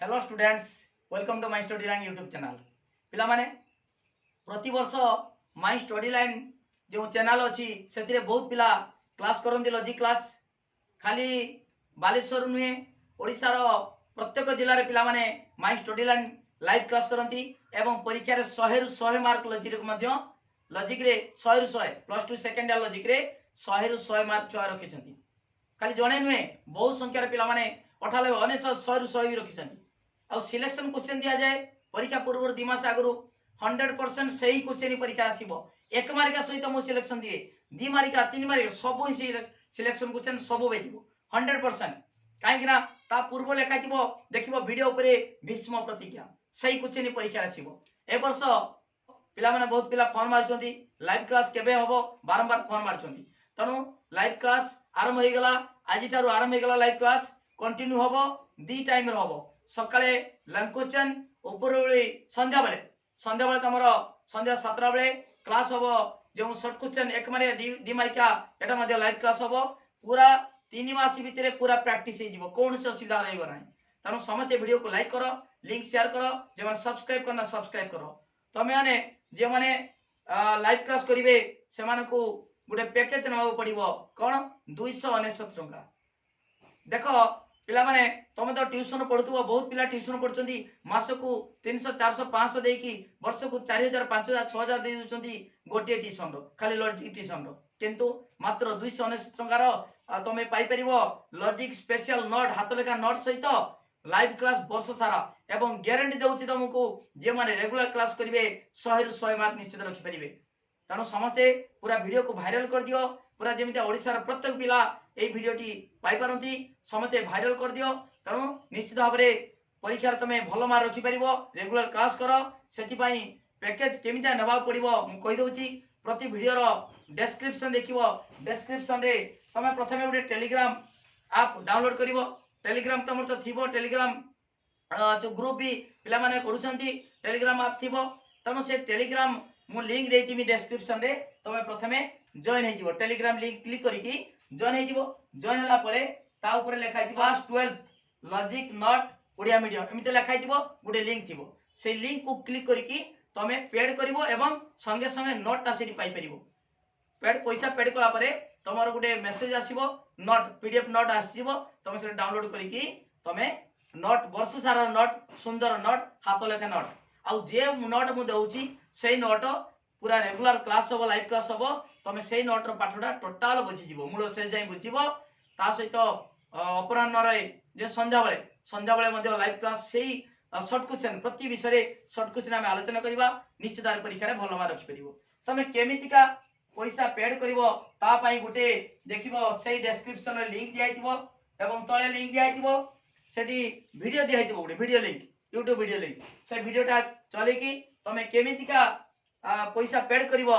Hello students, welcome to my study line YouTube channel. पिला माने प्रति वर्ष माय स्टडी लाइन जो चैनल अच्छी से बहुत पिला क्लास करती लॉजिक क्लास खाली बालेश्वर नुहे ओडिशार प्रत्येक जिले में पिला माने my study line live class करती एवं परीक्षा 100 रु 100 मार्क लॉजिक रे 100 रु 100 plus two second year logic रे 100 रु 100 मार्क छुआ रखिछंती। खाली जणे नुहे बहुत संख्यार पिला माने 100 रु 100 भी रखिछंती। आ सिलेक्शन क्वेश्चन दिया जाए परीक्षा पूर्व 2 मास आगु 100% सही क्वेश्चन परीक्षा आसीबो। 1 मार्क सहित मो सिलेक्शन दिए 2 मार्क 3 मार्क सब सिलेक्शन क्वेश्चन सब बेजिबो 100%। काहेकि ना ता पूर्व लेखा थिबो देखिबो वीडियो ऊपर भीष्म प्रतिज्ञा सही क्वेश्चन परीक्षा आसीबो। ए वर्ष पिला माने बहुत पिला फोन मारचोंती लाइव क्लास केबे होबो बारंबार फोन मारचोंती। तनु लाइव क्लास आरंभ हो गला आज थारु आरंभ हो गला लाइव क्लास कंटिन्यू होबो 2 टाइम रे होबो। सकाळे लंच क्वेश्चन उपरओळी संध्या बेले तमर संध्या 7टा बेले क्लास होबो जो शॉर्ट क्वेश्चन 1 मार्क 2 मार्का एटा मध्ये लाइव क्लास होबो। पूरा 3 मास भितरे पूरा प्रैक्टिस हे जिवो कोन से असुविधा रहइबो नाही। तनु समते वीडियो को लाइक करो, लिंक शेयर करो, जे माने सब्सक्राइब करना सब्सक्राइब करो। तमे माने जे माने लाइव क्लास करिवे से मानको गुटे पैकेज नवा पड़िबो कोन 299 टका। देखो पिला माने तुम तो ट्यूशन पढ़ुव बहुत पिला ट्यूशन पढ़ुंट मास को 300 400 500 देकी वर्ष को 4000 5000 6000 दे दूसरी गोटे ट्यूशन खाली लॉजिक ट्यूशन किंतु मात्र 299 टंकार तुम पाइपर लॉजिक स्पेशल नोट हाथ लेखा नोट सहित लाइव क्लास वर्ष सारा एवं ग्यारंटी दूसरी तुमको जे माने रेगुलर क्लास करेंगे 100 रु 100 मार्क निश्चित रखिपारे। तेणु समस्ते पूरा वीडियो को भाइराल कर दियो पूरा जमी ओडिशार प्रत्येक पिला এই ভিডিওটি পাই পারନ୍ତି समते भाइराल कर दियो। तेणु निश्चित भाव में परीक्षा तुम भल मार्क रखिपर रेगुलर क्लास कर से पैकेज केमिता नेबा पड़ो मु कही दउची प्रति वीडियोर डेस्क्रिप्शन देखिबो डेस्क्रिप्शन रे तुम प्रथमे गोटे टेलीग्राम ऐप डाउनलोड करिवो। टेलीग्राम तुम तो थिबो टेलीग्राम जो ग्रुप भी पिला माने करूछंती टेलीग्राम ऐप थिबो। तेणु से टेलीग्राम मु लिंक देइतिमी डेस्क्रिप्शन रे तुम प्रथमे जॉइन हे जिवो टेलीग्राम लिंक क्लिक करिकी जॉइन हे जिवो। जॉइन हला परे ता ऊपर लिखा हिथिबो class 12 logic note Odia medium एमिते लिखा हिथिबो गुटे लिंक थिबो से लिंक को क्लिक करिकी तमे पेड करिवो एवं संगे संगे नोट ता सेठी पाई परिवो। पेड पैसा पेड कला परे तमरो गुटे मेसेज आसीबो नोट पीडीएफ नोट आसीबो तमे से डाउनलोड करिकी तमे नोट वर्ष सारा नोट सुंदर नोट हाथ लेखा नोट आ जे नोट मु दउची सेही नोट पूरा रेगुलर क्लास होबो लाइव क्लास होबो तमे सेही नोट रो पाठडा टोटल बुझी जिवो मूल से जाई बुझिबो। ता सहित अपराह्न रे जे संध्या बेले मध्ये लाइव क्लास सेही शॉर्ट क्वेश्चन प्रति विषय रे शॉर्ट क्वेश्चन हम आलोचना करिबा निश्चित परीक्षा रे भलो मार्क रखि परिबो। तमे केमितिका पैसा पेड करिवो ता पई गुटे देखिबो सेही डिस्क्रिप्शन रे लिंक दियाइतिबो एवं तळे लिंक दियाइतिबो सेठी वीडियो दियाइतिबो गुटे video link YouTube video link से वीडियोटा चले कि तमे केमितिका पैसा पेड करिवो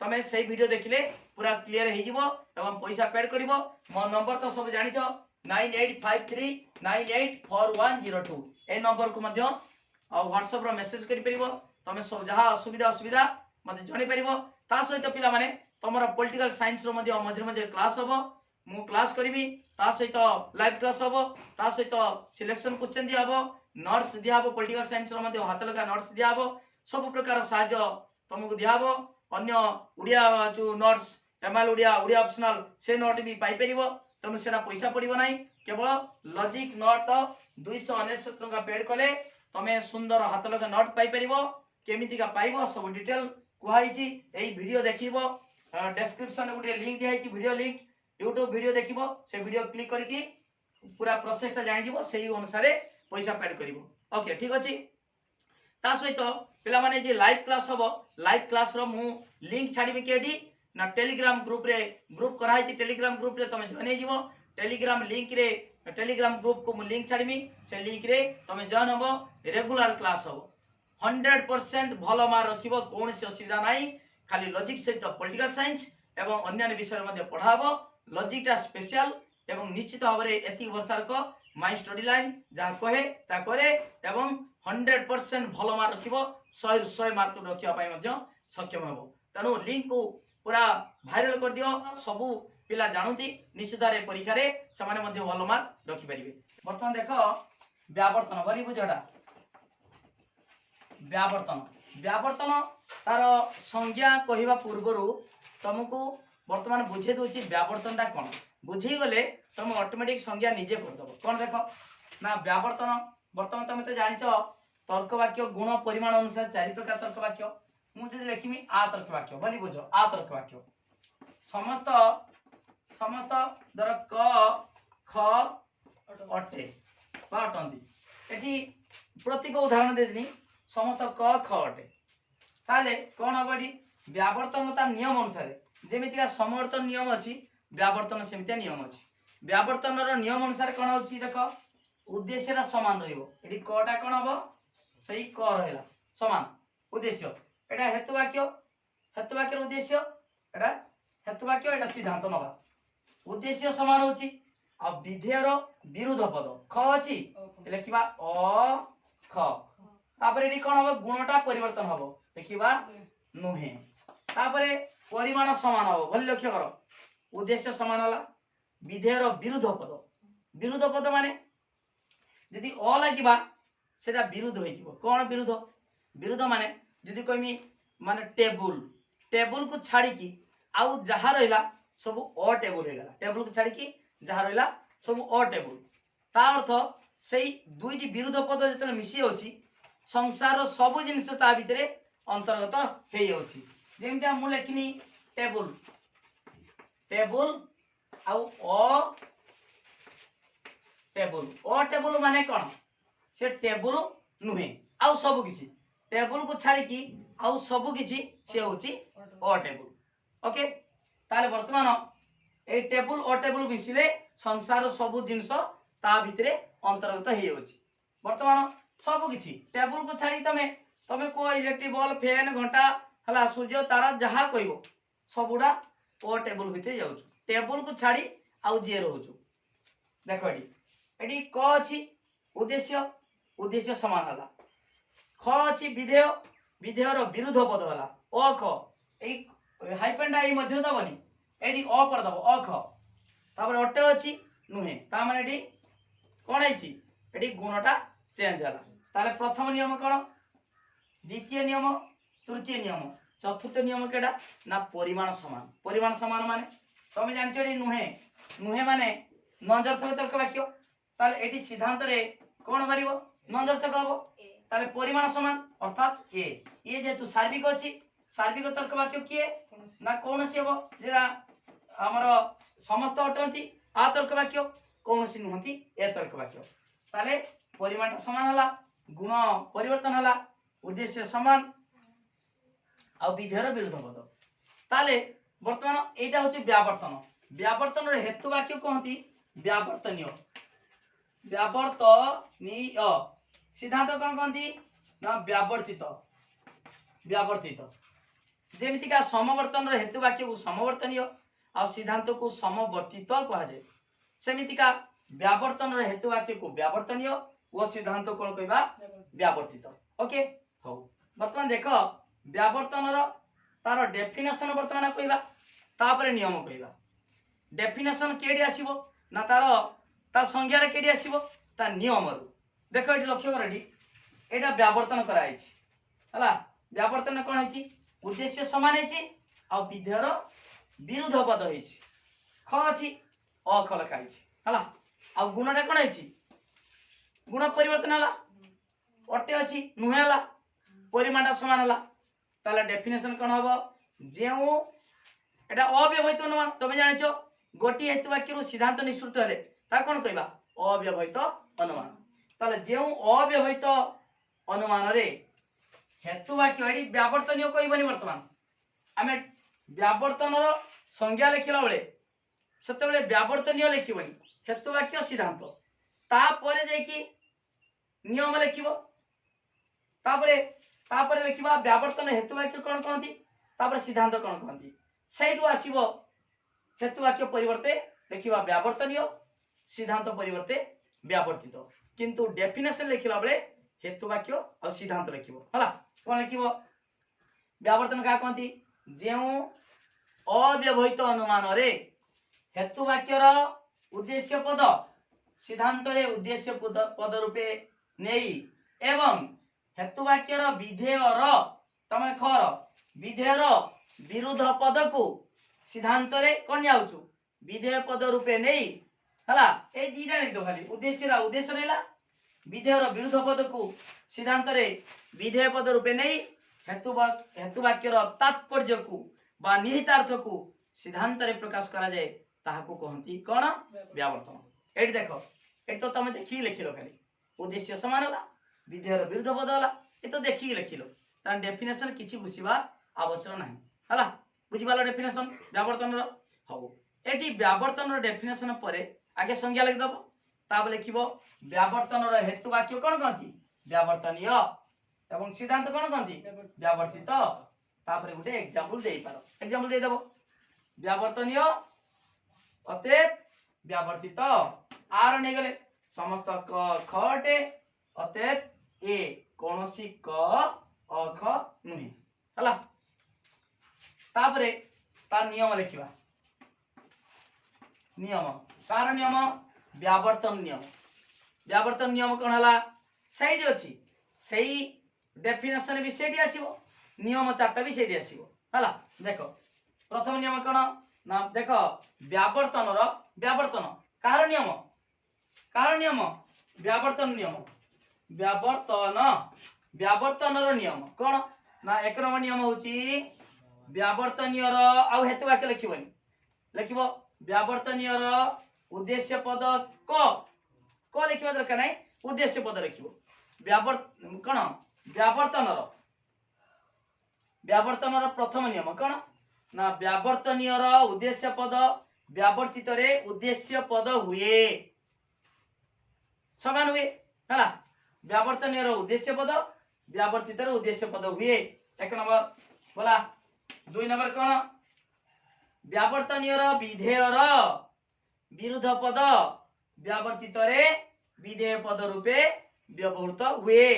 तमे सही वीडियो देखिले पूरा क्लियर हे जिवो एवं पैसा पेड करिवो। मो नंबर तो सब जानिचो 9853984102 ए नंबर को मध्य WhatsApp रो मेसेज करि परिवो तमे सब जहा असुविधा मते जणी परिवो। ता सहित पिला माने तमरो पॉलिटिकल साइंस रो मध्य मध्य क्लास होबो मु क्लास करिवि ता सहित लाइव क्लास होबो ता सहित सिलेक्शन क्वेश्चन दिया होबो नोट्स दिया होबो पॉलिटिकल साइंस रो मध्य हाथ लगा नोट्स दिया होबो सब प्रकार साहाय्य तुमको दिया होबो। अन्य उड़िया जो नोट्स एमएल उड़िया ऑप्शनल से नोट भी पाई परिवो तुम सेना पैसा पड़िबो नाही केवल लॉजिक नोट 299 टका पेड कले तमे सुंदर हाथ लगा नोट पाई परिवो केमिति का पाइबो सब डिटेल कुहाइची एई वीडियो देखिबो डिस्क्रिप्शन रे गुटे लिंक दिहाइची वीडियो लिंक YouTube वीडियो देखिबो से वीडियो क्लिक करिकी पूरा प्रोसेस ता जानि जिवो सेही अनुसार पैसा पेड करिवो। ओके ठीक अछि। ता सहित पिला माने जे लाइव क्लास होबो लाइव क्लास रो मु लिंक छाडीबे केडी ना टेलीग्राम ग्रुप रे ग्रुप कराइची टेलीग्राम ग्रुप रे तमे जॉइन हे जिवो टेलीग्राम लिंक रे टेलीग्राम ग्रुप को मु लिंक छाडीमी से लिंक रे तमे जॉइन होबो रेगुलर क्लास होबो 100% भलो मार रखिबो कोन से असुविधा नाही। खाली लॉजिक सहित पॉलिटिकल साइंस एवं अन्य विषय मध्ये पढाबो लॉजिक टा स्पेशल एवं निश्चित भाव रे एति वर्षार को माय स्टडी लाइन जा कहे ता करे एवं 100% भलो मार्क रखिबो 100 रु 100 मार्क रखिया पाई मध्ये सक्षम हेबो। तनो लिंक को पूरा भाइराल कर दियो सबु पिला जानुती निश्चित रे परीक्षा रे समान मध्ये भलो मार्क रखि परिबे। वर्तमान देखो व्यावर्तन बोली बुझटा व्यावर्तन व्यावर्तन तार संज्ञा कहवा पूर्व तुमको वर्तमान बुझे दूसरी व्यावर्तनटा कौन बुझी गले तुम ऑटोमेटिक संज्ञा निजे करदेव कौन देख ना व्यावर्तन बर्तमान तुम तो जान तर्क वाक्य गुण परिमाण अनुसार 4 प्रकार तर्क वाक्य मुझे लिखिमी आ तर्क वाक्य बोली बुझ आ तर्क वाक्य समस्त समस्त धर क ख अटे अटंती एटी प्रतीक उदाहरण देदिनी समस्त क ख अटे ताले कौन हम ये व्यावर्तन तार नियम अनुसार जमीका समवर्तन नियम अच्छी व्यावर्तन सेमती नियम अच्छी व्यावर्तन नियम अनुसार कौन हो देख उद्देश्य सामान रही कटा कौन हम सही क रहा सामान उद्देश्य एटा हेतुवाक्य उद्देश्य एटा हेतुवाक्य एटा सिद्धांत नवा उद्देश्य सामान होची आ विधेयर विरुद्ध पद ख अच्छी लिखा अ ख तापर एटी कौन हम गुणटा परिवर्तन हम देखा नुहे तापर परिमाण सामान हम भल लक्ष्य कर उद्देश्य सामान है विधेयर विरुद्ध पद माने यदि अ लगे सेटा विरुद्ध हो कौन विरुद्ध माने यदि कहमी माने टेबुल टेबुल को छाड़ी आउ जहाँ रहा सब अ टेबुल हो गला टेबुल को छाड़ी जहाँ रहा सब अ टेबुल ता अर्थ से दुईटी विरुद्ध पद जो मिसी होची संसार सब जिन भितर अंतर्गत हो जाउची जेमती मु लिखिनी टेबुल टेबुल आउ अ टेबुल माने कौन से टेबुल नुहे आउ सब किछि टेबुल को छाड़ी आउ सब किछि से होची अ टेबुल ओके ताले वर्तमान ए टेबुल अ टेबुल मिसिले संसार सब जिनस ता भितरे अंतर्गत हो जाउची वर्तमान सब किछि टेबुल को छाड़ी तमे को इलेक्ट्रिक बल्ब फैन घंटा हला सूर्य तारा जहाँ कहबो सबुडा ओ टेबुल भितर जाउछु टेबुल को छाड़ी आउ जे रहउछु देखो एडी क अछि उद्देश्य समान हला ख अछि विधेयर विरुद्ध पद हला अ ख एई हाइफेन डा एई मध्य दबनी एडी अ पर दब अ ख तापर अटे अछि नुहे ता माने एडी कोन आइछि एडी गुणटा चेंज हला ताले प्रथम नियम कोन द्वितीय नियम तृतीय नियम चतुर्थ नियम केडा ना परिमाण समान माने तुम जान नुहे नुहे माने नंजर्थक तर्क वाक्य ताले एटी सिद्धांत रे कोन भरिबो नंजर्थक हबो ताले परिमाण समान अर्थात ए जेतु सार्विक अछि सार्विक तर्क वाक्य किए ना कौन सी हबो जेरा हमर समस्त अटंती आ तर्क वाक्य कौन सी नुहंती ए तर्क वाक्य ताले परिमाण समान हला गुण परिवर्तन हला उद्देश्य समान आ विधेयर विरुद्ध पद ताले वर्तमान एटा होची व्यावर्तन रे हेतु वाक्य कहती व्यावर्तनीय सिद्धांत कौन कहती ना व्यावर्तित जेमिति का समवर्तन रे हेतु वाक्य को समवर्तनीय आ सिद्धांत को समवर्तित कहा जाए सेमिति का व्यावर्तन रे हेतु वाक्य को व्यावर्तनीय वो सिद्धांत कौन कहबा व्यावर्तित ओके हो वर्तमान देखो व्यावर्तन तार डेफिनेशन वर्तमान कहबा तापर नियम कहबा डेफिनेशन केडी आसीबो ना तार संज्ञा केडी आसीबो ता नियम रु देखो एटी लक्ष्य कर एटा व्यावर्तन कराई छी हला व्यावर्तन कोन है उद्देश्य समान है आ विधेयर विरुद्ध पद है ख अछि अ ख लिखाई छी हला आ गुणटा कोन है गुण परिवर्तन हला अटे अछि नुहे हला परिमाणटा समान हला ताले डेफिनेशन कोन हबो जेउ एटा अव्यवहित अनुमान तमे जानिछो गोटी हेतु वाक्य रु सिद्धांत निश्चित हेले ता कोन कहबा अव्यवहित अनुमान ताले जेउ अव्यवहित अनुमान रे हेतु वाक्य एडी व्यावर्तनीय कहबनी वर्तमान आमे व्यावर्तन रो संज्ञा लिखिला बेले सेते बेले व्यावर्तनीय लिखिबनी हेतु वाक्य सिद्धांत ता परे जाई कि नियम लिखिबो तापरे लिखिबा व्यावर्तन हेतु वाक्य कोन कहंती तापर सिद्धांत कोन कहंती सेइटु आसीबो हेतु वाक्य परिवर्ते लिखिबा व्यावर्तनीय सिद्धांत परिवर्ते व्यावर्तित किंतु डेफिनेशन लिखिला बेले हेतु वाक्य और सिद्धांत लिखिबो हला कोन लिखिबो व्यावर्तन का कहंती जेउ अव्यवहित अनुमान रे हेतु वाक्यर उद्देश्य पद सिद्धांत रे उद्देश्य पद रूपे नेई एवं हेतु वाक्यर विधेयर तमे खर विधेयर विरुद्ध पद को सिद्धांत रे कोन जाउछु विधेय पद रूपे नेई हला ए दीटा नै तो खाली उद्देश्य रहला विधेयर विरुद्ध पद को सिद्धांत रे विधेय पद रूपे नेई हेतु वाक्यर तात्पर्य को बा निहितार्थ को सिद्धांत रे प्रकाश करा जाए ताहाको कहंती कोन व्यावर्तन। एठी देखो एठी तो तमे देखि लिखिलो खाली उद्देश्य समान होला विधेयर विरुद्ध पद होला ए तो देखि लिखिलो तार डेफिनेशन किछि बुझिबा आवश्यक नाही हला बुझि पालो डेफिनेशन व्यावर्तन रो हो एठी व्यावर्तन रो डेफिनेशन परे आगे संज्ञा लिख दबो ताब लिखिबो व्यावर्तन रो हेतु वाक्य कोन कहंती व्यावर्तनीय एवं सिद्धांत कोन कहंती व्यावर्तित तापरे गुटे एग्जांपल देई पारो एग्जांपल देई दबो व्यावर्तनीय अतएव व्यावर्तित आर नै गले समस्त क खटे अतएव ए कोनोसी क अख नुहे हला तापरे तार नियम लिखिबा नियम कार नियम व्यावर्तन नियम कोन हला साइड अछि सेही डेफिनेशन भी सेठी आसीबो नियम चारटा भी सेठी आसीबो हला देखो प्रथम नियम कोन ना देखो व्यावर्तन कार नियम व्यावर्तन रो नियम कोन ना एक नंबर नियम होची व्यावर्तनीय रो आउ हेतु वाक्य लिखिबनी लिखिबो व्यावर्तनीय रो उद्देश्य पद को लिखिबा दरकार नै उद्देश्य पद लिखिबो व्यावर्तन रो प्रथम नियम कोन ना व्यावर्तनीय रो उद्देश्य पद व्यावर्तित रे उद्देश्य पद हुए समान हुए हला व्यावर्तनीय रो उद्देश्य पद व्यावर्तित रे उद्देश्य पद हुए एक नंबर बोला दुई नंबर कोन व्यावर्तनीय रो विधेय रो विरुद्ध पद व्यावर्तित रे विधेय पद रूपे व्यवहृत हुए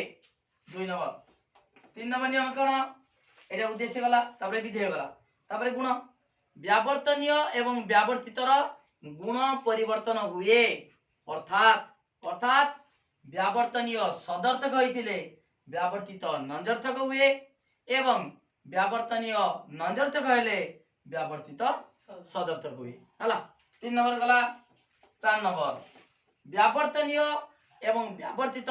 दुई नंबर तीन नंबर नियम कोन एटा उद्देश्य गला तापरे विधेय गला तापरे गुण व्यावर्तनीय एवं व्यावर्तित गुण परिवर्तन हुए अर्थात व्यावर्तनीय सदर्थक होइतिले व्यावर्तित नंजर्थक हुए एवं व्यावर्तनीय नंजर्थक हेले व्यावर्तित सदर्थक हुए हला तीन नंबर गला चार नंबर व्यावर्तनीय एवं व्यावर्तित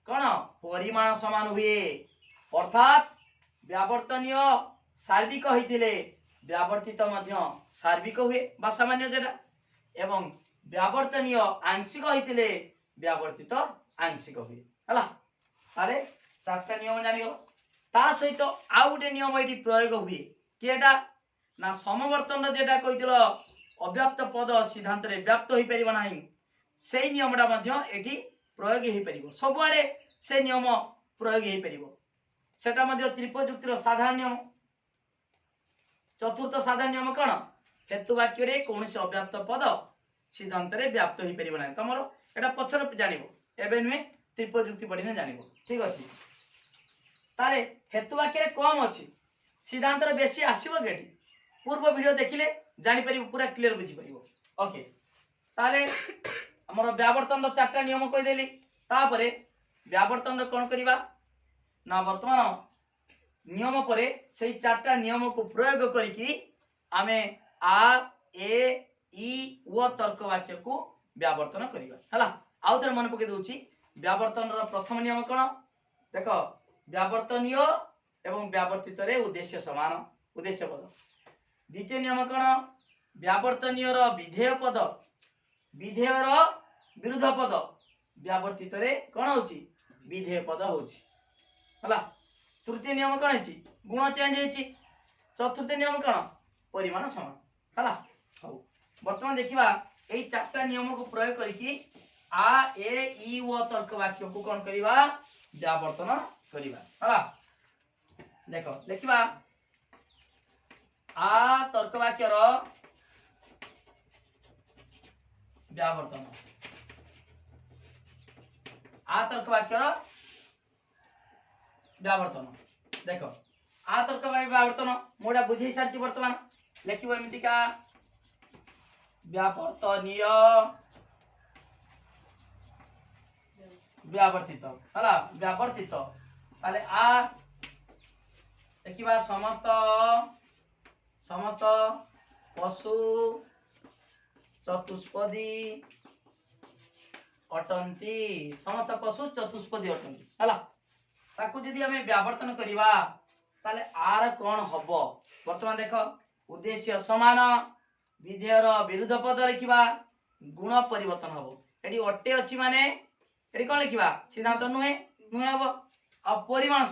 कोन परिमाण समान हुए अर्थात व्यावर्तनीय सार्विक होइतिले व्यावर्तित मध्य सार्विक हुए बा सामान्य जेटा एवं व्यावर्तनीय आंशिक होइतिले व्यावर्तित आंशिक हुए हला अरे चारटा नियम जानियो ता सहित आउ गुटे नियम एटी प्रयोग हुए केटा ना समवर्तन जेटा कहितलो अव्याप्त पद सिद्धांत रे व्याप्त होई परिबा नाही सेही नियमटा मध्य एटी प्रयोग होई परिबो सबआडे से नियम प्रयोग होई परिबो सेटा मध्य त्रिपयुक्तिर साधारण नियम चतुर्थ साधारण नियम कोन हेतु वाक्य रे कोनसे अव्याप्त पद सिद्धांत रे व्याप्त होई परिबा नाही तमरो एटा पछर जानिबो एबे नुए त्रिपयुक्ति पढिने जानिबो ठीक अछि ताले हेतु वाक्य रे कम अछि सिद्धांत रे बेसी आसीबो गेटी पूर्व वीडियो देखिले जानि परिबो पूरा क्लियर बुझी परिबो ओके ताले हमर व्यावर्तन चारटा नियम कहि देली तापरे व्यावर्तन कोन करिबा ना वर्तमान नियम परे सेही चारटा नियम को प्रयोग करिकी आमे आ ए ई ओ तर्क वाक्य को व्यावर्तन करिबा हला आउ तर मन पके दोची व्यावर्तन रो प्रथम नियम कोन देखो व्यावर्तनीय एवं व्यावर्तित रे उद्देश्य समान उद्देश्य पद द्वितीय नियम कोन व्यावर्तनीय रो विधेय पद विधेय रो विरुद्ध पद व्यावर्तित रे कोन होची विधेय पद होची हला तृतीय नियम कोन हेची गुण चेंज हेची चतुर्थ नियम कोन परिमाण समान हला हौ वर्तमान देखिबा एई चारटा नियम को प्रयोग करिकी आ ए ई ओ तर्क वाक्य को कोन करिबा व्यावर्तन करिबा हला देखो देखिबा आ तर्क वाक्य रो व्यावर्तन आ तर्क वाक्य रो व्यावर्तन देखो आ तर्क वाक्य व्यावर्तन मोडा बुझी सारची वर्तमान लिखिबो एमिति का व्यावर्तनीय व्यावर्तित हला व्यावर्तित ताले आ देखिबा समस्त समस्त पशु चतुष्पदी अटंती समस्त पशु चतुष्पदी अटंती हला ताकू जदि हमें व्यावर्तन करिवा ताले आर कोन हबो वर्तमान देखो उद्देश्य समान विधेयर विरुद्ध पद लिखिबा गुण परिवर्तन हबो एडी अट्टे अछि माने एडी कोन लिखिबा सिद्धांत नुहे नुहे हबो आ परिमाण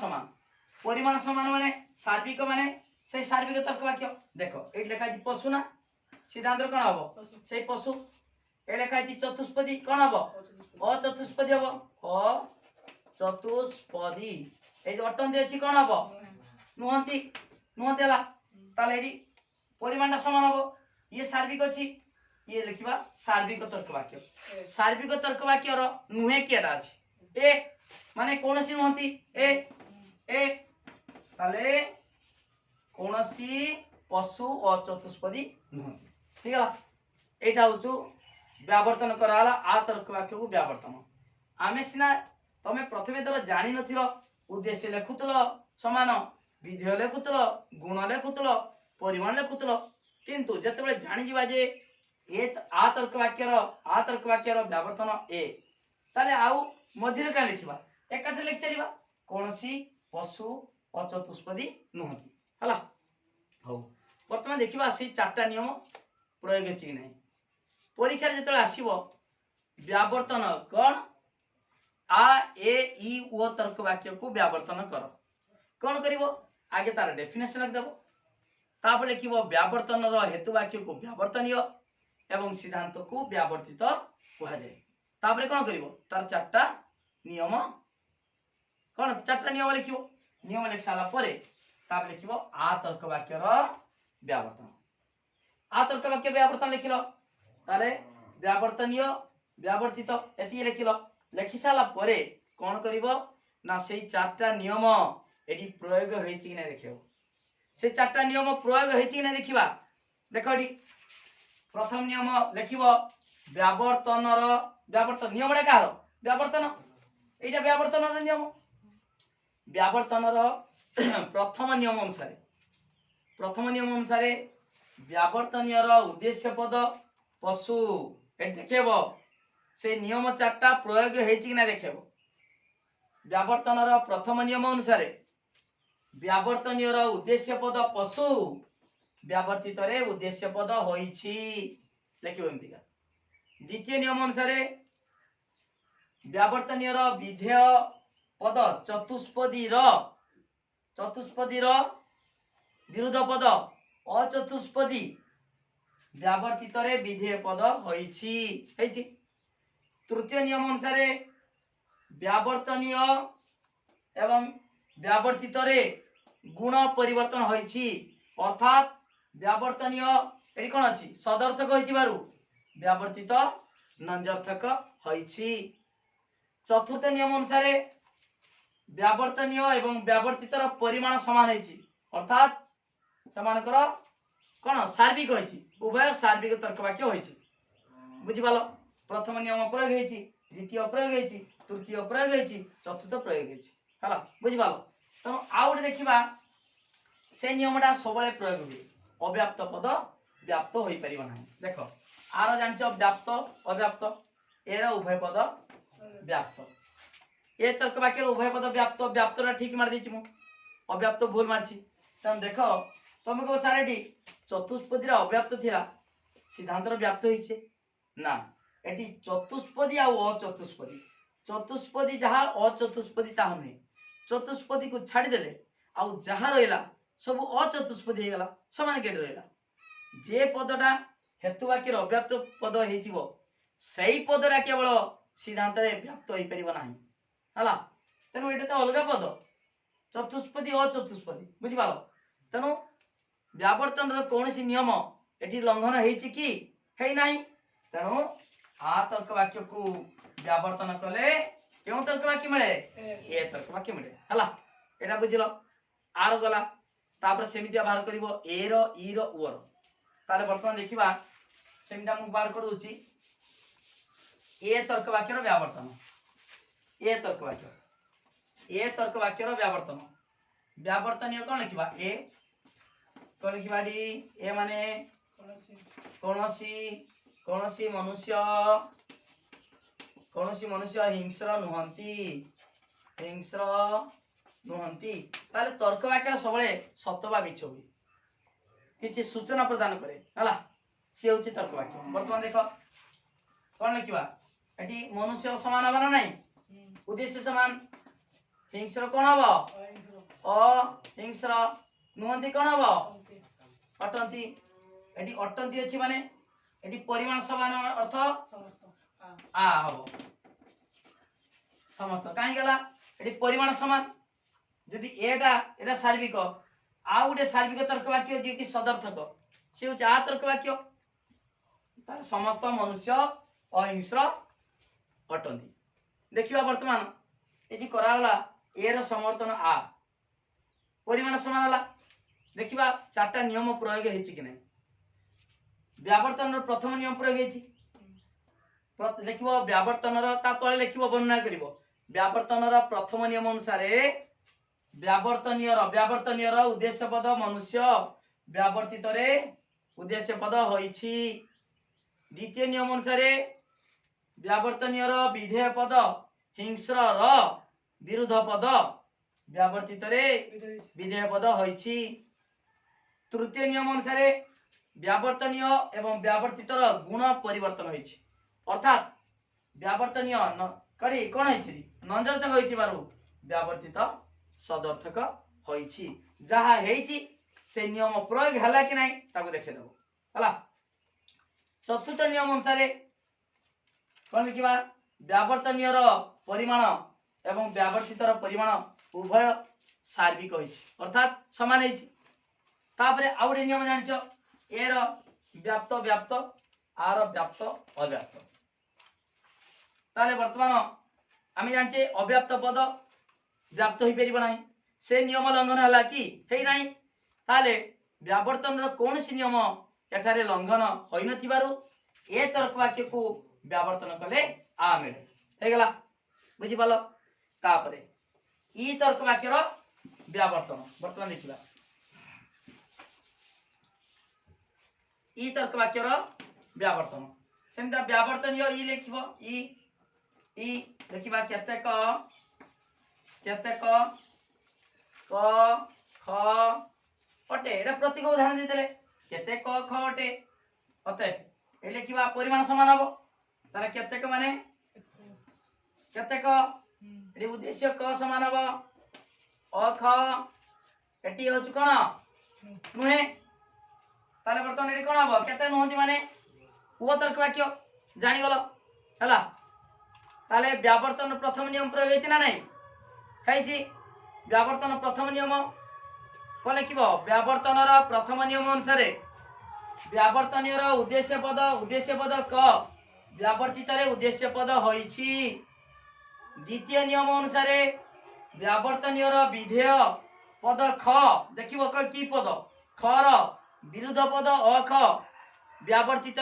समान माने सार्विक माने से सार्विक तर्क वाक्य देखो एडी लिखा अछि पशु ना सिद्धांत कोन हबो से पशु ए लिखा अछि चतुष्पदी कोन हबो अचतुष्पदी हबो अचतुष्पदी ए जो अटंती अछि कोन हबो नुहंती नुहंती हला ताले एडी परिमाण समान हबो ये सार्विक अछि ये लिखिबा सार्विक तर्क वाक्य रो नुहे केडा अछि ए माने कोनसी नुहंती ए ताले कोनसी पशु अचतुष्पदी नुहंती ठीक है एटा होचु व्यावर्तन कराला आ तर्क वाक्य को व्यावर्तन आमे सिना तमे प्रथमे दर जानि नथिलो उद्देश्य लेखुतलो समान विधेय लेखुतलो गुण लेखुतलो परिमाण लेखुतलो किंतु जतबे जानि जिबा जे ए आ तर्क वाक्य रो व्यावर्तन ए ताले आउ मझिरे का लिखिबा एकाथे लिख चलिबा कोनसी पशु अचतुष्पदी नुहंती हला हो वर्तमान देखिबा से चारटा नियम प्रयोग अछि कि नै परीक्षा जतले आसीबो व्यावर्तन कोन आ ए ई ओ तर्क वाक्य को व्यावर्तन कर कोन करिवो आगे तार डेफिनेशन लिख देबो तापर लिखिबो व्यावर्तन रो हेतु वाक्य को व्यावर्तनीय एवं सिद्धांत को व्यावर्तित कहा जाय तापर कोन करिवो तार चारटा नियम कोन चारटा नियम लिखिबो नियम लिख साला परे तापर लिखिबो आ तर्क वाक्य रो व्यावर्तन आ तर्क वाक्य व्यावर्तन लिखिलो ताले व्यावर्तनीय व्यावर्तित एति लिखिलो लिखि साला परे कोन करिवो ना सेई चारटा नियम एडी प्रयोग होईछि कि नै देखियो से चारटा नियम प्रयोग होईछि कि नै देखिबा देखो एडी प्रथम नियम लिखिबो व्यावर्तन नियम रे कारो व्यावर्तन एटा व्यावर्तन रो नियम व्यावर्तन रो प्रथम नियम अनुसार व्यावर्तनीय रो उद्देश्य पद पशु ए देखेबो से नियम चारटा प्रयोग हेछि कि ना देखेबो व्यावर्तन रो प्रथम नियम अनुसार व्यावर्तनीय रो उद्देश्य पद पशु व्यावर्तित रे उद्देश्य पद होईछि लिखिबो एमतिका द्वितीय नियम अनुसार व्यावर्तनीय रो विधेय पद चतुष्पदी रो विरुद्ध पद अचतुष्पदी व्यावर्तित रे विधेय पद होईछि हेछि तृतीय नियम अनुसार व्यावर्तनीय एवं व्यावर्तित रे गुण परिवर्तन होईछि अर्थात व्यावर्तनीय एडी कोन अछि सदर्थक होइतिबारु व्यावर्तित नंजर्थक होईछि चतुर्थ नियम अनुसार व्यावर्तनीय एवं व्यावर्तित रो परिमाण समान होईछि अर्थात समानकर कोन सार्विक होईछि उभय सार्विक तर्क वाक्य होईछि बुझि पालो प्रथम नियम प्रयोग होईछि द्वितीय प्रयोग होईछि तृतीय प्रयोग होईछि चतुर्थ प्रयोग होईछि हला बुझि पालो त आउट देखिबा से नियमटा सबले प्रयोग हुए अव्याप्त पद व्याप्त होई परिबा नाही देखो आरो जानचो व्याप्त अव्याप्त एरा उभय पद व्याप्त ए तर्क वाक्य उभय पद व्याप्त व्याप्तरा ठीक मार देछि मु अव्याप्त भूल मारछि तम देखो तुम को सारेडी चतुष्पदी रा अव्याप्त थिला सिद्धांत रो व्याप्त होइछे ना एटी चतुष्पदी आ अचतुष्पदी चतुष्पदी जहा अचतुष्पदी ता हने चतुष्पदी को छाडी देले आ जहा रहला सब अचतुष्पदी हेगला समान केट रहला जे पदटा हेतु वाक्य अव्याप्त पद हेतिबो सेही पदरा केवल सिद्धांत रे व्याप्त होई परिबो नाही हला तनु एटा तो अलगा पद चतुष्पदी अचतुष्पदी बुझि पालो तनु व्यावर्तन रो कोनसी नियम एटी लंघन हेछि कि हेइ नाही तनु आ तर्क वाक्य को व्यावर्तन कले केउ तर्क वाक्य मिले ए तर्क वाक्य मिले हला एटा बुझिलो आर गला तापर सेमितिया बाहर करिवो ए रो ई रो ओ रो ताले वर्तमान देखिबा सेमिता मु बाहर कर दोची ए तर्क वाक्य रो व्यावर्तन ए तर्क वाक्य व्यावर्तन व्यावर्तनीय कौन लिखा ए कौन लिखा डी ए माने कौनसी मनुष्य हिंस्र नुहंती ताले तर्क वाक्य सबले सत्य बा मिछ हुए किछि सूचना प्रदान करे हला सी होछि तर्क वाक्य। वर्तमान देख कौन लिखा एटी मनुष्य समान हबा ना नहीं उद्देश्य समान हिंस्र कौन हबो अहिंस्र नुहंती कौन हबो अटंती एटी अटंती अछि माने एटी परिमाण समान अर्थ आ हबो समस्त काहे गला एटी परिमाण समान यदि एटा सार्विक आ उडे सार्विक तर्क वाक्य जे कि सदर्थक से होछि आ तर्क वाक्य तार समस्त मनुष्य अहिंस्र अटंती। देखिबा वर्तमान एजी कराला ए रो समर्थन आ परिमाण समान हला देखिबा चारटा नियम प्रयोग हेछि कि नै व्यावर्तन रो प्रथम नियम प्रयोग हेछि देखिबो व्यावर्तन रो ता तळे लिखिबो वर्णना करिवो व्यावर्तन रो प्रथम नियम अनुसार व्यावर्तनीय रो उद्देश्य पद मनुष्य व्यावर्तित रे उद्देश्य पद होइछि। द्वितीय नियम अनुसार व्यावर्तनीय रो विधेय पद हिंस्र रो विरुद्ध पद व्यावर्तित रे विधेय पद होइछि। तृतीय नियम अनुसार व्यावर्तनीय एवं व्यावर्तित रो गुण परिवर्तन होइछि अर्थात व्यावर्तनीय कड़ी कोन होइछि नंजर्थक होइतिबारु व्यावर्तित सदर्थक होइछि जहा हेइछि से नियम प्रयोग हला कि नै ताको देखे दबो हला। चतुर्थ नियम अनुसार कोन लिखिबा व्यावर्तनीय रो परिमाण एवं व्यावर्तित रो परिमाण उभय सार्विक होइछि अर्थात समान हेइछि। तापरे आउडे नियम जानिछो ए रो व्याप्त आ रो व्याप्त अव्याप्त ताले वर्तमान आमे जानछे अव्याप्त पद व्याप्त होई परिबो नाही से नियम लंघन हला कि हेइ नाही ताले व्यावर्तन रो कोनसी नियम एठारे लंघन होई नथिबारु ए तर्क वाक्य को व्यावर्तन कले आ मिले हे गला बुझि पालो। तापरे ई तर्क वाक्य रो व्यावर्तन वर्तमान देखिबा ई तर्क वाक्य रो व्यावर्तन सेमता व्यावर्तनीय ई लिखिबो ई देखिबा केतेक क ख अटे एटा प्रतीक उदाहरण देले केतेक क ख अटे अते ए लिखिबा परिमाण समान हबो तारे केतेक माने केतेक एटी उद्देश्य क समान हबो अ ख एटी होछु कोन नुहे ताले वर्तमान एटी कोन हबो केते नहंती माने ओ तर्क वाक्य जानि गलो हला। ताले व्यावर्तन प्रथम नियम प्रयोग हेछि ना नै हेछि व्यावर्तन प्रथम नियम कोन लिखिबो व्यावर्तन रो प्रथम नियम अनुसार व्यावर्तनीय रो उद्देश्य पद क व्यावर्तित रे उद्देश्य पद होइछि। द्वितीय नियम अनुसार व्यावर्तनीय रो विधेय पद ख देखिबो की पद ख रो विरुद्ध पद अ ख व्यावर्तित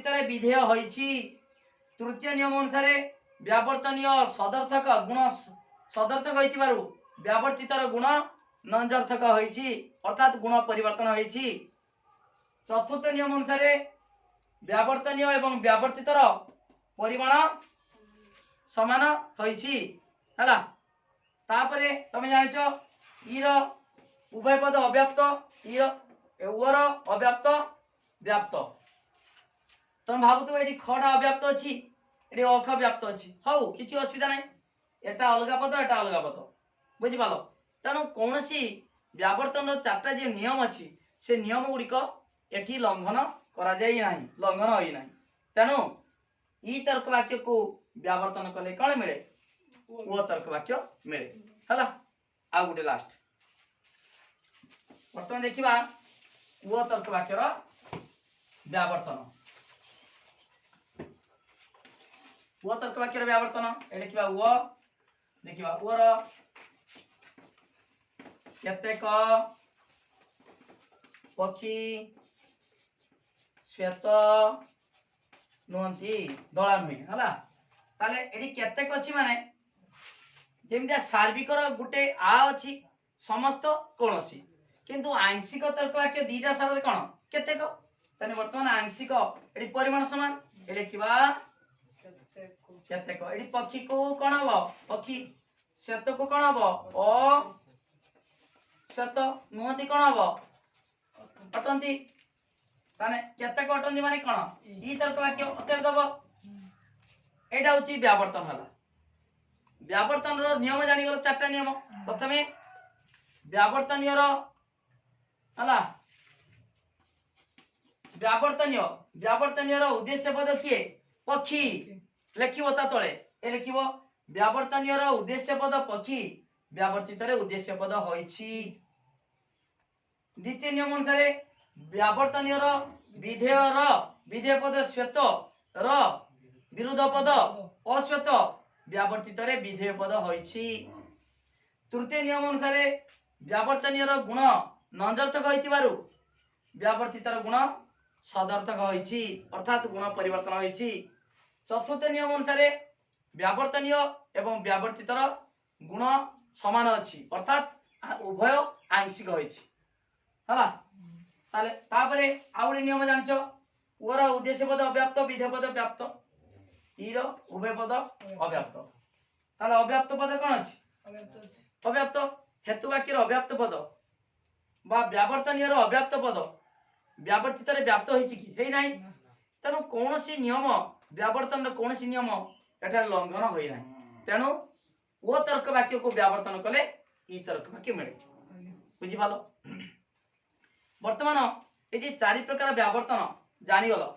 रे विधेय होइछि। तृतीय नियम अनुसार व्यावर्तनीय सदर्थक गुण सदर्थक होइतिबारु व्यावर्तित रो गुण नंजर्थक होइछि अर्थात गुण परिवर्तन होइछि। चतुर्थ नियम अनुसार व्यावर्तनीय एवं व्यावर्तित रो परिमाण समान होइछि हला। तापरे तमे जानिछो ई रो उभय पद अव्याप्त ई रो ओर अव्याप्त व्याप्त तुम भाबुतो एटी खडा अव्याप्त अछि एटी अख व्याप्त अछि हौ किछि असुविधा नै एटा अलगा पद एटा अलगा पद बुझि पालो। तनो कोनसी व्यावर्तन रो चारटा जे नियम अछि से नियम गुडी को एठी लंघन करा जाई नाही लंघन होई नाही तनो ई तर्क वाक्य को व्यावर्तन कले कोन मिले ओ तर्क वाक्य मिले हला। आ गुडी लास्ट वर्तमान देखिबा ओ तर्क वाक्य रो व्यावर्तन वो तर्क वाक्य रो व्यावर्तन ए लिखिबा वो देखिबा ओर केतेक पक्षी श्वेत नुहंती धळा नुहे हला ताले एडी केतेक अछि माने जेमितिया सार्विकर गुटे आ अछि समस्त कोनोसी किंतु आंशिक तर्क वाक्य दीटा सारा कोन केतेक तने वर्तमान आंशिक एडी परिमाण समान ए लिखिबा केतेक एडी पक्षी को कोन हबो पक्षी शत को कोन हबो ओ शत नुहति कोन हबो अटंती ताने केतेक अटंती माने कोन ई तर्क वाक्य उत्तर दबो एटा होची व्यावर्तन हला व्यावर्तन रो नियम जानि गलो चारटा नियम प्रथमे व्यावर्तनीय रो हला व्यावर्तनीय रो उद्देश्य पद किए पक्षी लिखिबो ता तळे ए लिखिबो व्यावर्तनीय रो उद्देश्य पद पक्षी व्यावर्तित रे उद्देश्य पद होईछि द्वितीय नियम अनुसार व्यावर्तनीय रो विधेय पद श्वेत रो विरुद्ध पद अश्वेत व्यावर्तित रे विधेय पद होईछि तृतीय नियम अनुसार व्यावर्तनीय रो गुण नंजर्थक होइतिबारु व्यावर्तित रो गुण सदर्थक होईछि अर्थात गुण परिवर्तन होईछि चतुर्थ नियम अनुसार व्यावर्तनीय एवं व्यावर्तित रो गुण समान अछि अर्थात उभय आंशिक होईछि हला ताले तापरे आउरे नियम जानिचो ओर उद्देश्य पद अव्याप्त विधेय पद व्याप्त ईर उभय पद अव्याप्त ताले अव्याप्त पद कोन अछि अव्याप्त हेतु वाक्यर अव्याप्त पद बा व्यावर्तनीय रो अव्याप्त पद व्यावर्तित रे व्याप्त होईछि कि हेई नाही तनु कोनोसी नियम व्यावर्तन रो कोनोसी नियम एटा लंघन होई नाही तेनु ओ तर्क वाक्य को व्यावर्तन कले ई तर्क वाक्य मिले बुझि पालो वर्तमान ए जे चारि प्रकार व्यावर्तन जानि गलो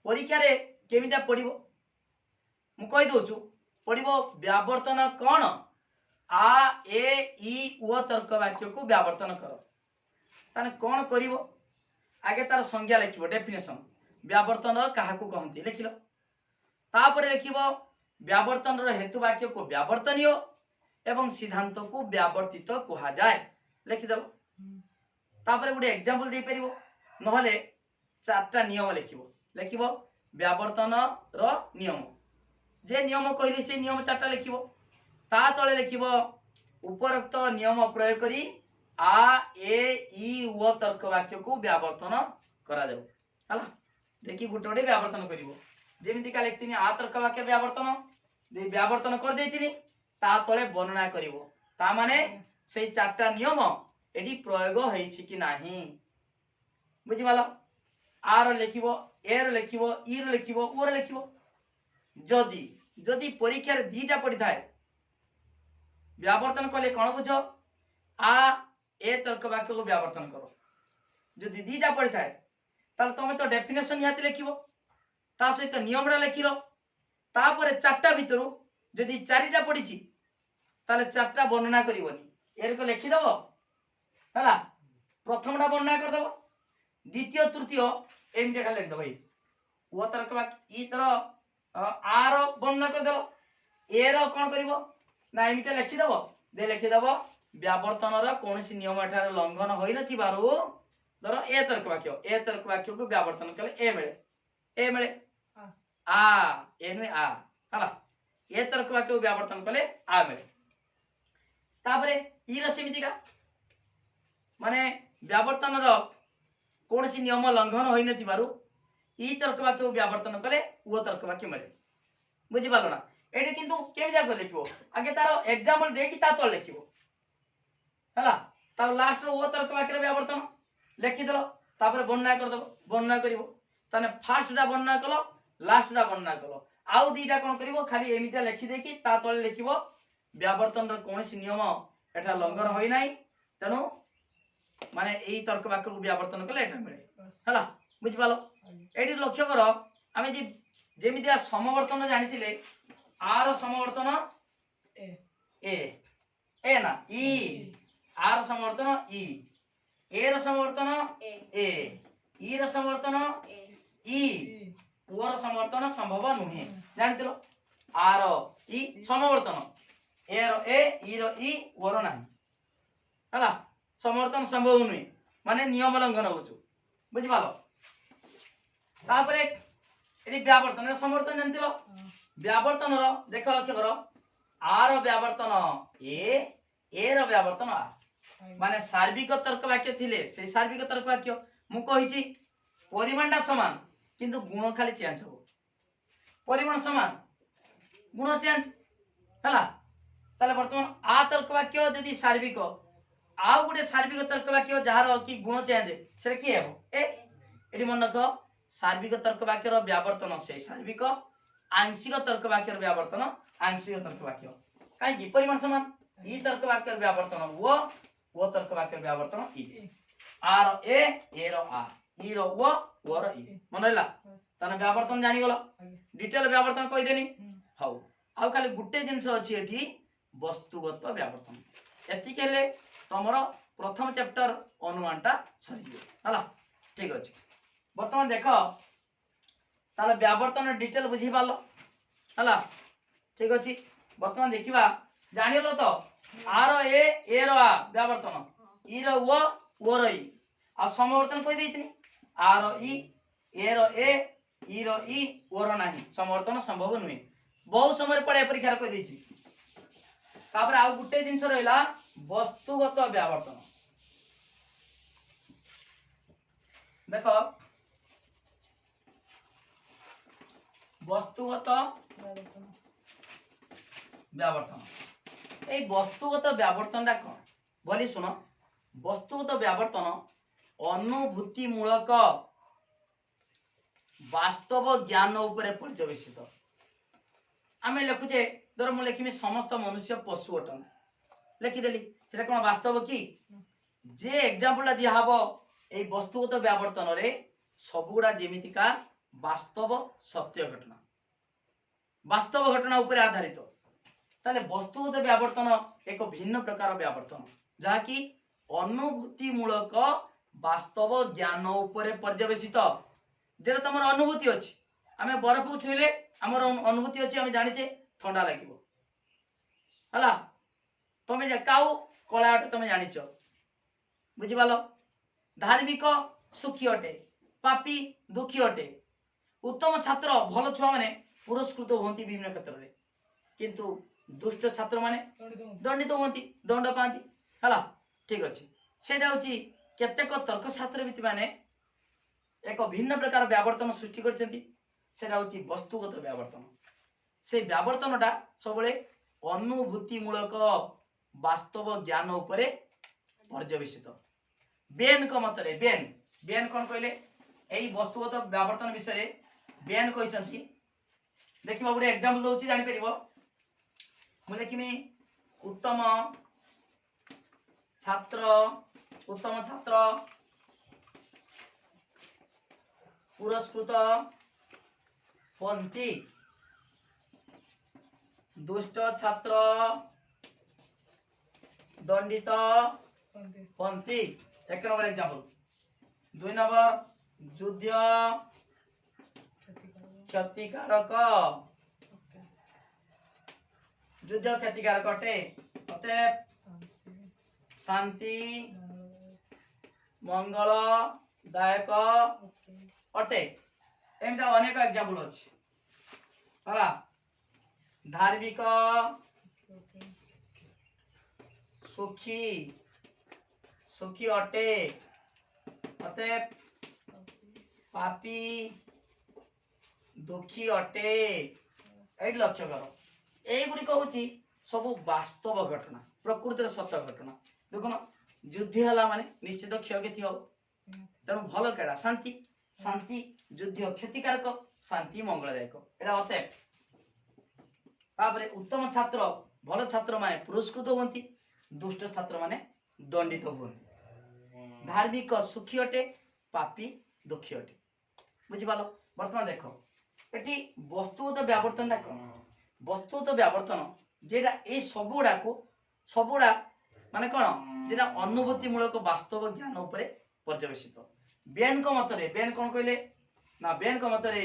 परीक्षा रे केमिता पडिबो मु कहि दोछु पडिबो व्यावर्तन कोन आ ए ई ओ तर्क वाक्य को व्यावर्तन करो ताने कोन करिवो आगे तार संज्ञा लिखिबो डेफिनेशन व्यावर्तन काहा को कहंती लिखिलो तापर लिखिबो व्यावर्तन रो हेतु वाक्य को व्यावर्तनीय एवं सिद्धांत को व्यावर्तित कहा जाय लिखि दलो तापर गुटे एग्जांपल दे परिबो नहले चारटा नियम लिखिबो लिखिबो व्यावर्तन रो नियम जे नियम कहली से नियम चारटा लिखिबो ता तळे लिखिबो उपरोक्त नियम प्रयोग करी आ ए ई ओ तर्क वाक्य को व्यावर्तन करा जाऊ हला देखि गुटे गुटे व्यावर्तन करिवो जेमिति का लिखतिनी आ तर्क वाक्य व्यावर्तन दे व्यावर्तन कर देतिनी ता तळे वर्णना करिवो ता माने सेई चारटा नियम एडी प्रयोग होईछि कि नाही बुझि मालो आर लिखिबो एर लिखिबो ईर लिखिबो ओर लिखिबो जदी जदी परीक्षा रे दीटा पड़ी थाए व्यावर्तन कले कोन बुझो आ ए तर्क वाक्य को व्यावर्तन करो जदी दीटा पड़ी थाए ताल तमे तो डेफिनेशन याति लिखिबो ता सहित नियमडा लिखिलो तापरे चारटा भितरु जदी चारिटा पड़ीछि ताले चारटा वर्णना करिवनी एर को लिखि दबो हला प्रथमटा वर्णना कर दबो द्वितीय तृतीय एम देखा लिख दबो भाई ओ तर्क वाक्य ई तर आर वर्णना कर देलो एर कोन करिवो ना एमिते लिखि दबो दे लिखि दबो व्यावर्तन रो कोनसी नियम एठार लंघन होई नथिबारु धरो ए तर्क वाक्य को व्यावर्तन कले ए मिले आ एनु आ हला ए तर्क वाक्य को व्यावर्तन कले आ मिले तापरे ई र समितिका माने व्यावर्तन रो कोनसी नियम लंघन होई नथिबारु ई तर्क वाक्य को व्यावर्तन कले ओ तर्क वाक्य मिले बुझि पालो ना एटे किंतु केमि जाको लिखिबो आगे तारो एग्जांपल देखि ता तो लिखिबो हला तब लास्ट रो ओ तर्क वाक्य व्यावर्तन लिखि दलो तापर वर्णना कर दो वर्णना करिवो तने फर्स्ट डा वर्णना कलो लास्ट डा वर्णना कलो आउ दीटा कोन करिवो खाली एमिता लिखि देकी ता तळे लिखिवो व्यावर्तन रो कोनसी नियम एटा लंघन होई नाही तनो माने एई तर्क वाक्य को व्यावर्तन कले एटा मिले हला बुझि पालो एडी लक्ष्य करो आमे जे जेमितिया समवर्तन जानितिले आर समवर्तन ए ना ई आर समवर्तन ई ए र समवर्तन ए ई र समवर्तन ई ओ र समवर्तन संभव नुहे जानितिलो आर ई समवर्तन ए रो ए ई रो ई ओ रो नाही हला समवर्तन संभव नुहे माने नियम लंघन होचु बुझि पालो तापरे एडी व्यावर्तन समवर्तन जानितिलो व्यावर्तन देख लक्ष्य कर आर व्यावर्तन ए रो व्यावर्तन आ माने सार्विक तर्क वाक्य थिले से सार्विक तर्क वाक्य मु कहिची परिमाणटा समान किंतु गुण खाली चेंज हो परिमाण समान गुण चेंज हला ताले वर्तमान आ तर्क वाक्य यदि सार्विक आ गुटे सार्विक तर्क वाक्य जहार कि गुण चेंज सेटा की हेबो ए एटी मन रख सार्विक तर्क वाक्य रो व्यावर्तन से सार्विक आंशिक तर्क वाक्य रो व्यावर्तन आंशिक तर्क वाक्य काई कि परिमाण समान ई तर्क वाक्य रो व्यावर्तन वो तर्क वाक्य रो व्यावर्तन ई आ रो ए रो आ ई रो वो रो ई मन रहला तने व्यावर्तन जानि गलो डिटेल व्यावर्तन कहि देनी हौ आ खाली गुटे जिंस अछि एठी वस्तुगत व्यावर्तन एति केले तमरो प्रथम चैप्टर अनुमानटा सरी हला ठीक अछि वर्तमान देखो ताले व्यावर्तन डिटेल बुझी पालो हला ठीक अछि वर्तमान देखिबा जानिलो तो आ रो ए रो आ व्यावर्तन ई रो वो रो ई आ समवर्तन कहि दैतिनी आ रो ए रो ई रो ई ओ रो नाही समवर्तन संभव नुहे बहुत समय पड़े परीक्षा कहि दैछि तापर आ गुटे जिंस रहला वस्तुगत व्यावर्तन देखो वस्तुगत व्यावर्तन ए वस्तुगत व्यावर्तन टा कोन बोली सुनो वस्तुगत व्यावर्तन अनुभूति मूलक वास्तव ज्ञान उपरे पर्यवेसित आमे लिखुचे धर मु लिखिमी समस्त मनुष्य पशु अटन लिखिदेली सेटा कोन वास्तव की जे एग्जांपल दिया हबो ए वस्तुगत व्यावर्तन रे सबुडा जेमितिका वास्तव सत्य घटना उपरे आधारित ताले वस्तुगत व्यावर्तन एक भिन्न प्रकार व्यावर्तन जहा कि अनुभूति मूलक वास्तव ज्ञान उपरे पर्यवेसित जेटा तमर अनुभूति अछि आमे बरफ को छुइले हमर अनुभूति अछि आमे जानिचे ठंडा लागिवो हला तमे जे काउ कलाट तमे जानिचो बुझि पालो धार्मिक सुखी अटे पापी दुखी अटे उत्तम छात्र भल छुआ माने पुरस्कृत होती विभिन्न क्षेत्र में किंतु दुष्ट छात्र माने दंडित होती दंड पाती हला ठीक अछि सेटा होची केतेक तर्क शास्त्रविद माने एक भिन्न प्रकार व्यावर्तन सृष्टि करछंती सेटा होची वस्तुगत व्यावर्तन से व्यावर्तनटा सबले अनुभूति मूलक वास्तव ज्ञान उपरे पर्यवेसित बेन को मतरे बेन कोन कहले एई वस्तुगत व्यावर्तन विषय रे बेन कहिसंती देखिबा गुटे एग्जांपल दोची जानि परिबो मु लेखिमी उत्तम छात्र पुरस्कृत पंथी दुष्ट छात्र दंडित पंथी एक नंबर एग्जांपल दुई नंबर युद्ध क्षतिकारक अटे अतएव शांति मंगल दायक अटे एमता अनेक एग्जांपल अछि हला धार्मिक सुखी अटे अतएव पापी दुखी अटे एट लक्ष्य कर एई गुडी कहूची सब वास्तव घटना प्रकृतिर सत्य घटना देखो ना युद्ध हला माने निश्चित क्षयक्षति हो तेणु भल केड़ा शांति युद्ध क्षतिकारक शांति मंगलदायक एटा अतएव तापरे उत्तम छात्र भल छात्र माने पुरस्कृत होती दुष्ट छात्र माने दंडित होती धार्मिक सुखी अटे पापी दुखी अटे बुझी पालो वर्तमान देखो एटी वस्तुगत व्यावर्तन टा कोन वस्तुगत व्यावर्तन जेटा ए सबुडा माने कोन जेटा अनुभूति मूलक वास्तव ज्ञान उपरे पर्यवेसित बेन को मतरे बेन कोन कहले ना बेन को मतरे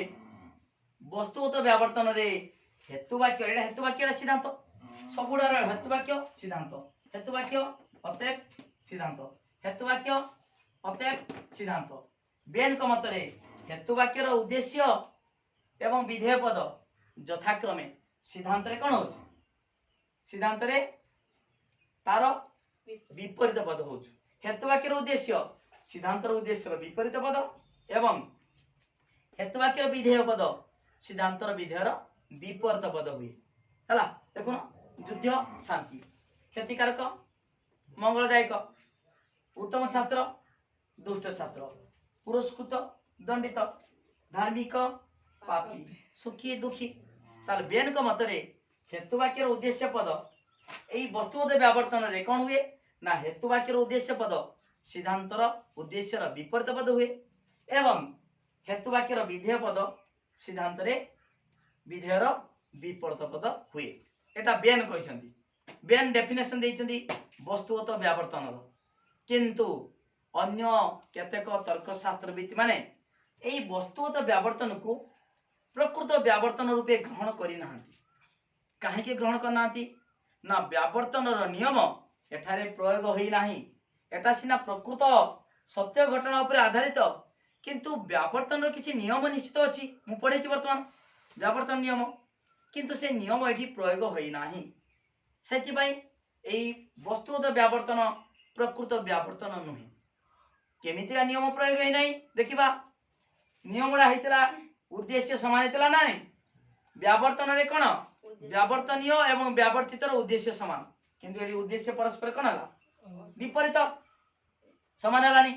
वस्तुगत व्यावर्तन रे हेतुवाक्य एटा हेतुवाक्य सिद्धांत सबुडार हेतुवाक्य अतएव सिद्धांत बेन को मतरे हेतुवाक्यर उद्देश्य एवं विधेय पद ଯଥାକ୍ରମେ ସିଦ୍ଧାନ୍ତରେ କ'ଣ ହଉଛି ସିଦ୍ଧାନ୍ତରେ ତାର ବିପରୀତ ପଦ ହଉଛି ହେତୁବାକ୍ୟର ଉଦ୍ଦେଶ୍ୟ ସିଦ୍ଧାନ୍ତର ଉଦ୍ଦେଶ୍ୟର ବିପରୀତ ପଦ ଏବଂ ହେତୁବାକ୍ୟର ବିଧେୟ ପଦ ସିଦ୍ଧାନ୍ତର ବିଧେୟର ବିପରୀତ ପଦ ହୁଏ ହେଲା ଦେଖୁନ ଯୁଦ୍ଧ ଶାନ୍ତି କ୍ଷତିକାରକ ମଙ୍ଗଳଦାୟକ उत्तम छात्र दुष्ट छात्र पुरस्कृत दंडित धार्मिक पापी सुखी दुखी ताल बेन को मतरे हेतुवाक्यर उद्देश्य पद एई वस्तुगत व्यावर्तन रे कोन हुए ना हेतुवाक्यर उद्देश्य पद सिद्धांतर उद्देश्यर विपरीत पद हुए एवं हेतुवाक्यर विधेय पद सिद्धांत रे विधेयर विपरीत पद हुए एटा बेन कहिसंती बेन डेफिनेशन देइचंती वस्तुगत व्यावर्तन किंतु अन्य केतेक तर्कशास्त्रविद माने एई वस्तुगत व्यावर्तन को प्रकृत व्यावर्तन रूपे ग्रहण करि नाहंती काहेकि ग्रहण करनाहंती ना व्यावर्तनर नियम एठारे प्रयोग होई नाही एटा सिना प्रकृत सत्य घटना उपरे आधारित किंतु व्यावर्तनर किछि नियम निश्चित अछि मु पढेछि वर्तमान व्यावर्तन नियम किंतु से नियम एठी प्रयोग होई नाही सेति पई एई वस्तुगत व्यावर्तन प्रकृत व्यावर्तन नुहे केमितिया नियम प्रयोग होई नाही देखिबा नियमडा हेतला उद्देश्य समान हेतला नाही व्यावर्तन रे कोन व्यावर्तनीय एवं व्यावर्तितर उद्देश्य समान किंतु एडी उद्देश्य परस्पर कोन हला विपरीत समान हलानी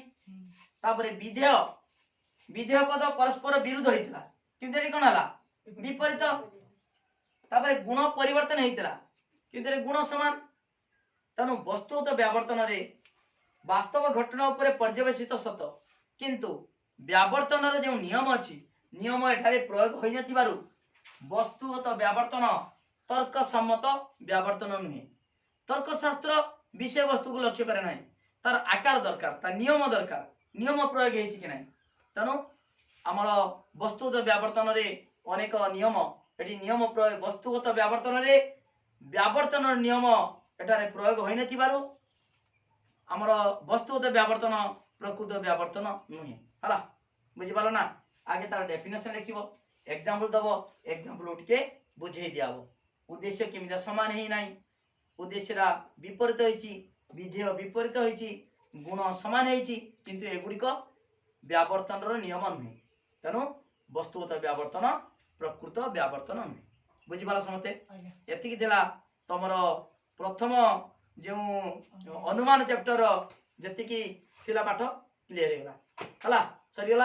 तापरे विधेय विधेय पद परस्पर विरुद्ध हेतला किंतु एडी कोन हला विपरीत तापरे गुण परिवर्तन हेतला किंतु एडी गुण समान तनु वस्तुगत व्यावर्तन रे वास्तव घटना उपरे पर्यवेसित सत किंतु व्यावर्तन रे जो नियम अछि नियम एठारे प्रयोग होई नथिबारु वस्तुगत व्यावर्तन तर्कसम्मत व्यावर्तन नुहे तर्कशास्त्र विषय वस्तु को लक्ष्य करे नाही तार आकार दरकार ता नियम दरकार नियम प्रयोग हेछि कि नाही तनु हमर वस्तुगत व्यावर्तन रे अनेक नियम एठी नियम प्रयोग वस्तुगत व्यावर्तन रे व्यावर्तन नियम एठारे प्रयोग होई नथिबारु हमर वस्तुगत व्यावर्तन प्रकृत व्यावर्तन नुहे हला बुझि पालो ना आगे तार डेफिनेशन लिखिबो एग्जांपल दबो एग्जांपल उठके बुझेई दियाबो उद्देश्य केमिदा समान हेई नाही उद्देश्यरा विपरीत होईची विधेय विपरीत होईची गुण समान हेईची किंतु एगुडिक व्यावर्तनर नियम नुहे तनु वस्तुगत व्यावर्तन प्रकृत व्यावर्तन नुहे बुझि पालो समते एतिकी देला तमरो प्रथम जो अनुमान चैप्टर जति की थिला पाठ क्लियर हेला हला सरी गला।